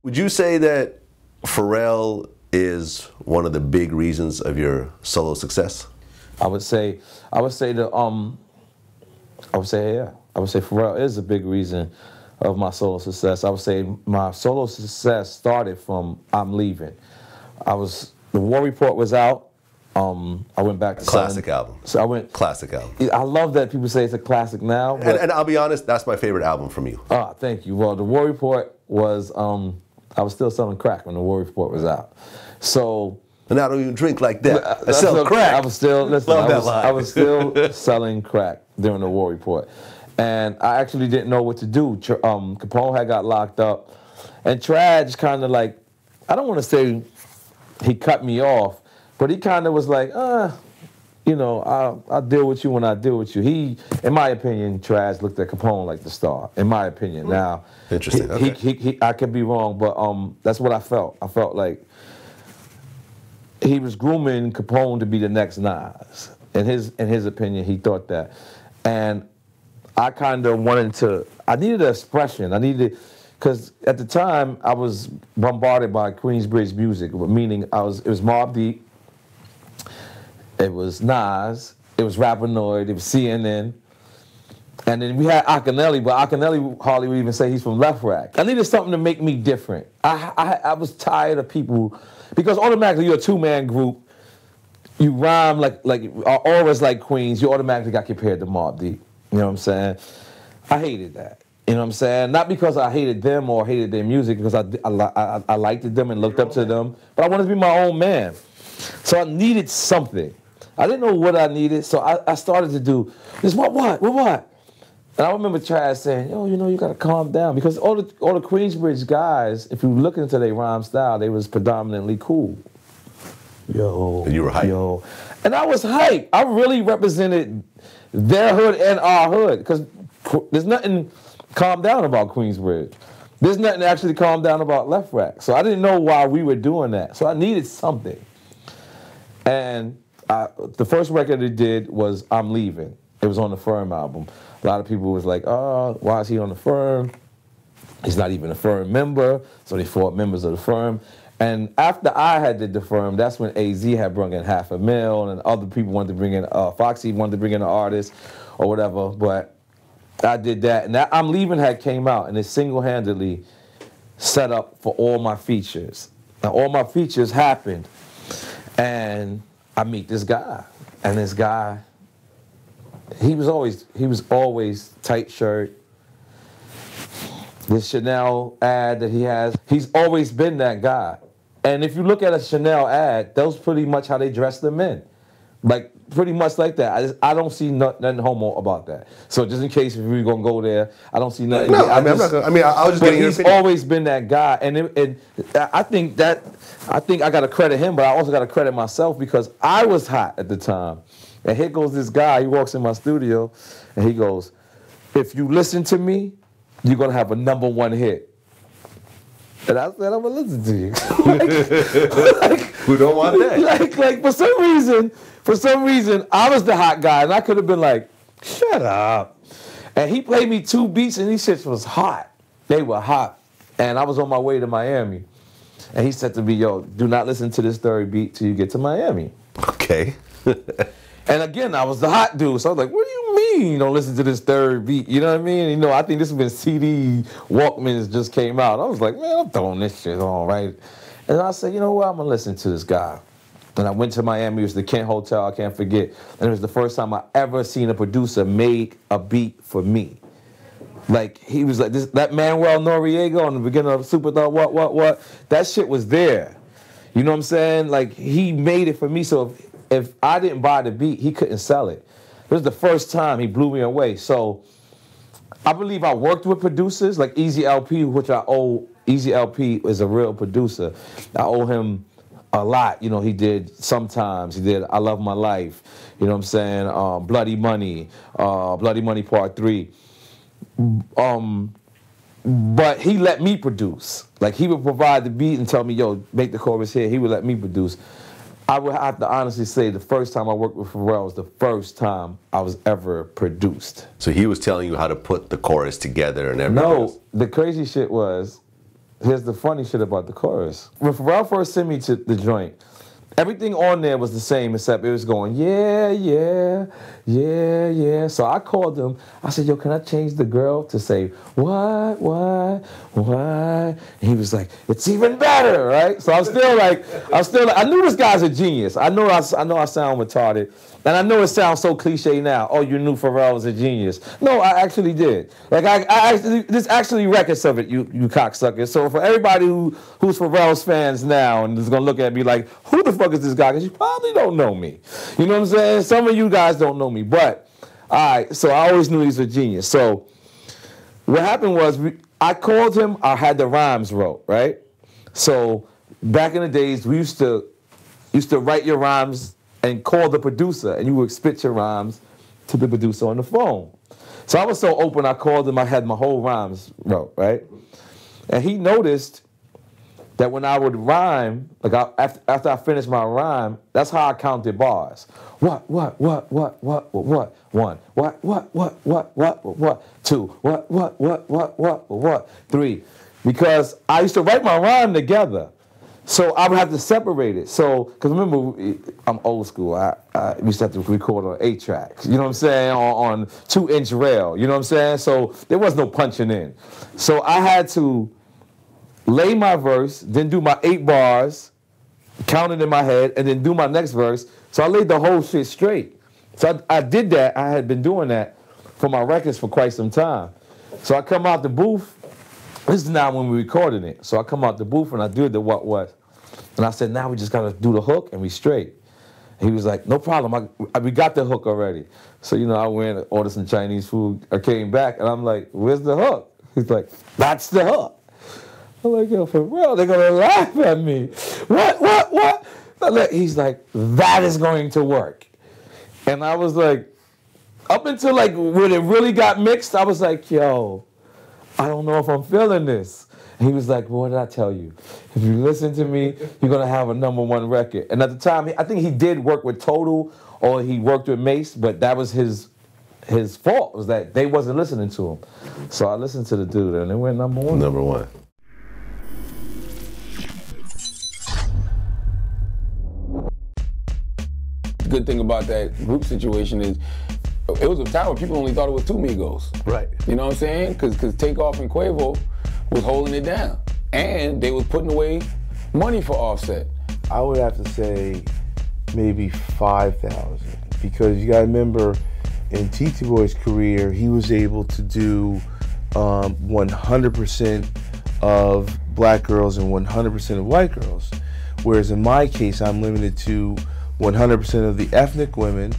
Would you say that Pharrell is one of the big reasons of your solo success? I would say yeah. I would say Pharrell is a big reason of my solo success. I would say my solo success started from I'm Leaving. The War Report was out. I went back to classic album. So I went classic album. I love that people say it's a classic now. And I'll be honest, that's my favorite album from you. Ah, thank you. Well, the War Report was I was still selling crack when the War Report was out. So. And I don't even drink like that. I sell crack. I was still I was still selling crack during the War Report, and I actually didn't know what to do. Capone had got locked up, and Traj kind of like, I don't want to say he cut me off, but he kind of was like, you know, I'll deal with you when I deal with you. He, in my opinion, Traj looked at Capone like the star. In my opinion, now interesting. He I could be wrong, but that's what I felt. I felt like he was grooming Capone to be the next Nas. In his opinion, he thought that. And I kind of I needed an expression. Because at the time, I was bombarded by Queensbridge music, meaning it was Mobb Deep, it was Nas, it was Rapper Nore, it was CNN, and then we had Akinelli, but Akinelli hardly would even say he's from Left Rack. I needed something to make me different. I was tired of people, because automatically you're a two-man group, you rhyme like always like Queens, you automatically got compared to Mobb Deep. You know what I'm saying? I hated that. You know what I'm saying? Not because I hated them or hated their music, because I liked them and looked up to them, but I wanted to be my own man. So I needed something. I didn't know what I needed, so I started to do this. What? And I remember Traj saying, yo, you know, you got to calm down, because all the Queensbridge guys, if you look into their rhyme style, they was predominantly cool. Yo. And you were hype. Yo. And I was hype. I really represented their hood and our hood, because there's nothing calm down about Queensbridge. There's nothing actually calm down about Left Rack. So I didn't know why we were doing that. So I needed something. And the first record it did was I'm Leaving. It was on the Firm album. A lot of people was like, oh, why is he on the Firm? He's not even a Firm member. So they fought members of the Firm. And after I had did the Firm, that's when AZ had brought in $500,000, and other people wanted to bring in, Foxy wanted to bring in an artist or whatever. But I did that. And that I'm Leaving had came out, and it single-handedly set up for all my features. Now, all my features happened. And I meet this guy. And this guy, he was always tight shirt. This Chanel ad that he has, he's always been that guy. And if you look at a Chanel ad, that's pretty much how they dress the men. Like, pretty much like that. I don't see nothing homo about that. So just in case if we were going to go there, I don't see nothing. No, I was just getting your opinion. He's always been that guy. And I think I got to credit him, but I also got to credit myself, because I was hot at the time. And here goes this guy, he walks in my studio, and he goes, if you listen to me, you're going to have a #1 hit. And I said, I'm going to listen to you. Who don't want that? Like for some reason, I was the hot guy, and I could have been like, shut up. And he played me 2 beats, and these shits was hot. They were hot. And I was on my way to Miami. And he said to me, yo, do not listen to this 3rd beat till you get to Miami. Okay. And again, I was the hot dude, so I was like, what do you mean you don't listen to this 3rd beat? You know what I mean? You know, I think this was when CD Walkmans just came out. I was like, man, I'm throwing this shit on, right? And I said, you know what, I'm going to listen to this guy. And I went to Miami, it was the Kent Hotel, I can't forget. And it was the first time I ever seen a producer make a beat for me. Like, he was like, that Manuel Noriega on the beginning of Superthug, what, that shit was there. You know what I'm saying? Like, he made it for me, so if I didn't buy the beat, he couldn't sell it. It was the first time he blew me away. So I believe I worked with producers like Easy LP, which I owe. Easy LP is a real producer. I owe him a lot. You know, he did Sometimes. He did I Love My Life. You know what I'm saying? Bloody Money Part 3. But he let me produce. Like, he would provide the beat and tell me, yo, make the chorus here. He would let me produce. I would have to honestly say the first time I worked with Pharrell was the first time I was ever produced. So he was telling you how to put the chorus together and everything? No, the crazy shit was, here's the funny shit about the chorus. When Pharrell first sent me to the joint, everything on there was the same except it was going, yeah, yeah, yeah, yeah. So I called him. I said, yo, can I change the girl to say, what? And he was like, it's even better, right? So I knew this guy's a genius. I know I sound retarded. And I know it sounds so cliche now. Oh, you knew Pharrell was a genius. No, I actually did. Like there's actually records of it, you cocksuckers. So for everybody who's Pharrell's fans now and is gonna look at me like, who the fuck is this guy? Because you probably don't know me. You know what I'm saying? Some of you guys don't know me, but all right. So I always knew he's a genius. So what happened was I called him. I had the rhymes wrote, right? So back in the days, we used to write your rhymes and call the producer, and you would spit your rhymes to the producer on the phone. So I was so open, I called him, I had my whole rhymes wrote, right? And he noticed that when I would rhyme, like after I finished my rhyme, that's how I counted bars. What? 1. What? Two. What? 3. Because I used to write my rhyme together. So I would have to separate it. So, because remember, I'm old school. I used to have to record on 8 tracks. You know what I'm saying? On 2-inch rail. You know what I'm saying? So there was no punching in. So I had to lay my verse, then do my 8 bars, count it in my head, and then do my next verse. So I laid the whole shit straight. So I did that. I had been doing that for my records for quite some time. So I come out the booth. This is now when we recorded it. So I come out the booth and I do the what. And I said, now we just gotta do the hook and we straight. He was like, no problem, we got the hook already. So, you know, I went and ordered some Chinese food. I came back and I'm like, where's the hook? He's like, that's the hook. I'm like, yo, for real, they're gonna laugh at me. What? He's like, that is going to work. And I was like, up until like when it really got mixed, I was like, yo, I don't know if I'm feeling this. And he was like, well, what did I tell you? If you listen to me, you're going to have a #1 record. And at the time, I think he did work with Total or he worked with Mace, but that was his fault, was that they wasn't listening to him. So I listened to the dude and it went #1. #1. The good thing about that group situation is it was a time when people only thought it was 2 Migos. Right. You know what I'm saying? Because Takeoff and Quavo was holding it down. And they was putting away money for Offset. I would have to say maybe 5,000. Because you gotta remember, in T.T. Boy's career, he was able to do 100% of black girls and 100% of white girls. Whereas in my case, I'm limited to 100% of the ethnic women